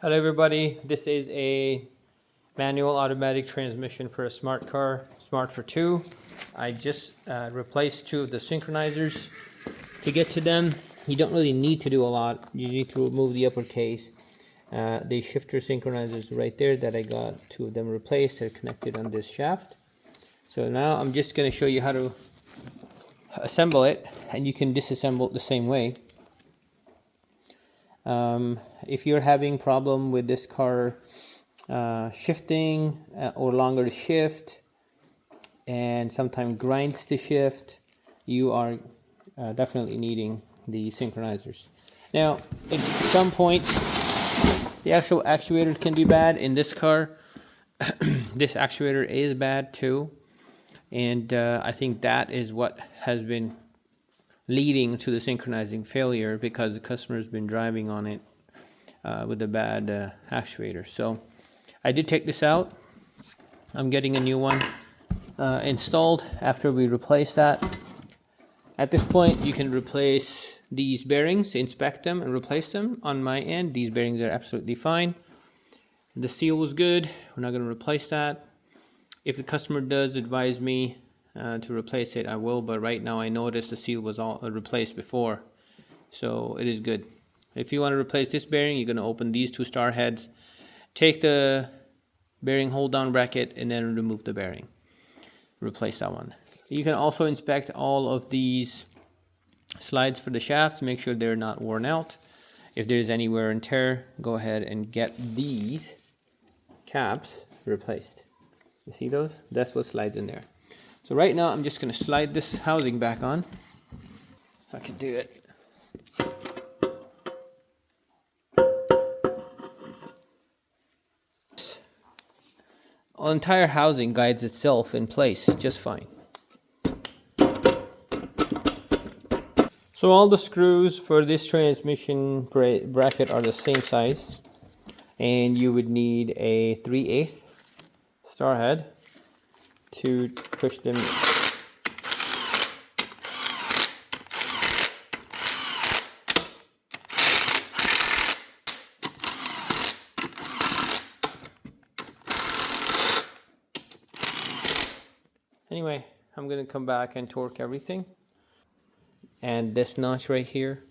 Hello everybody, this is a manual automatic transmission for a smart car, Smart for 2. I just replaced 2 of the synchronizers. To get to them, you don't really need to do a lot. You need to remove the upper case. The shifter synchronizers right there that I got 2 of them replaced. They're connected on this shaft. So now I'm just going to show you how to assemble it, and you can disassemble it the same way. If you're having problem with this car shifting or longer to shift and sometimes grinds to shift, you are definitely needing the synchronizers. Now at some point the actual actuator can be bad. In this car this actuator is bad too, and I think that is what has been leading to the synchronizing failure, because the customer has been driving on it with a bad actuator. So I did take this out. I'm getting a new one installed after we replace that. At this point you can replace these bearings, inspect them and replace them. On my end, these bearings are absolutely fine. The seal was good. We're not going to replace that. If the customer does advise me to replace it, I will, but right now I noticed the seal was all replaced before, so it is good. If you want to replace this bearing, you're going to open these 2 star heads, take the bearing hold down bracket, and then remove the bearing, replace that one. You can also inspect all of these slides for the shafts, make sure they're not worn out. If there's any wear and tear, go ahead and get these caps replaced. You see those? That's what slides in there. So right now I'm just going to slide this housing back on, if I can do it. The entire housing guides itself in place just fine. So all the screws for this transmission bracket are the same size, and you would need a 3/8 star head to push them. Anyway, I'm going to come back and torque everything. And this notch right here,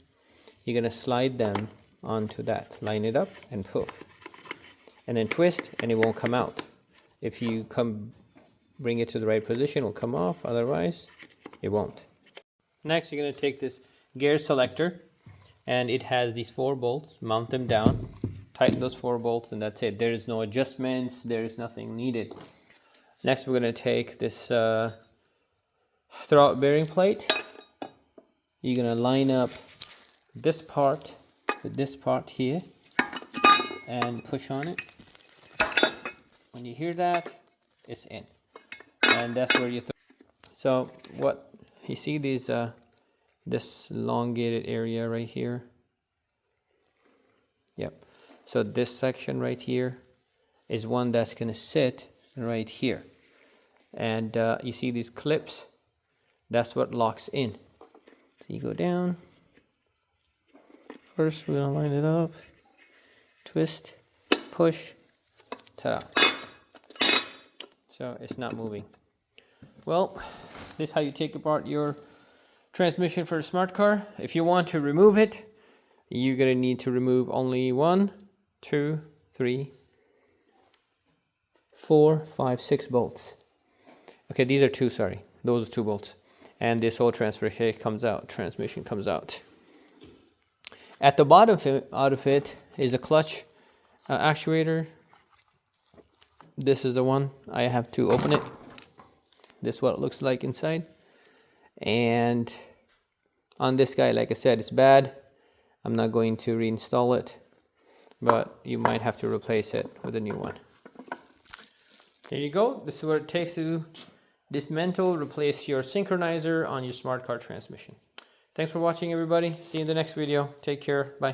you're going to slide them onto that. Line it up and pull. And then twist, and it won't come out. If you bring it to the right position, it will come off. Otherwise, it won't. Next, you're going to take this gear selector, and it has these 4 bolts. Mount them down, tighten those 4 bolts, and that's it. There is no adjustments. There is nothing needed. Next, we're going to take this throwout bearing plate. You're going to line up this part with this part here and push on it. When you hear that, it's in, and that's where you so what you see, these this elongated area right here. Yep. So this section right here is one that's going to sit right here, and you see these clips, that's what locks in. So you go down. First we're going to line it up, twist, push, ta-da. So it's not moving. Well, this is how you take apart your transmission for a smart car. If you want to remove it, you're going to need to remove only 1, 2, 3, 4, 5, 6 bolts. Okay, these are 2, sorry. Those are 2 bolts. And this whole transmission comes out. At the bottom out of it is a clutch actuator. This is the one. I have to open it. This is what it looks like inside. And on this guy, like I said, it's bad. I'm not going to reinstall it, but you might have to replace it with a new one. There you go. This is what it takes to dismantle, replace your synchronizer on your smart car transmission. Thanks for watching, everybody. See you in the next video. Take care. Bye.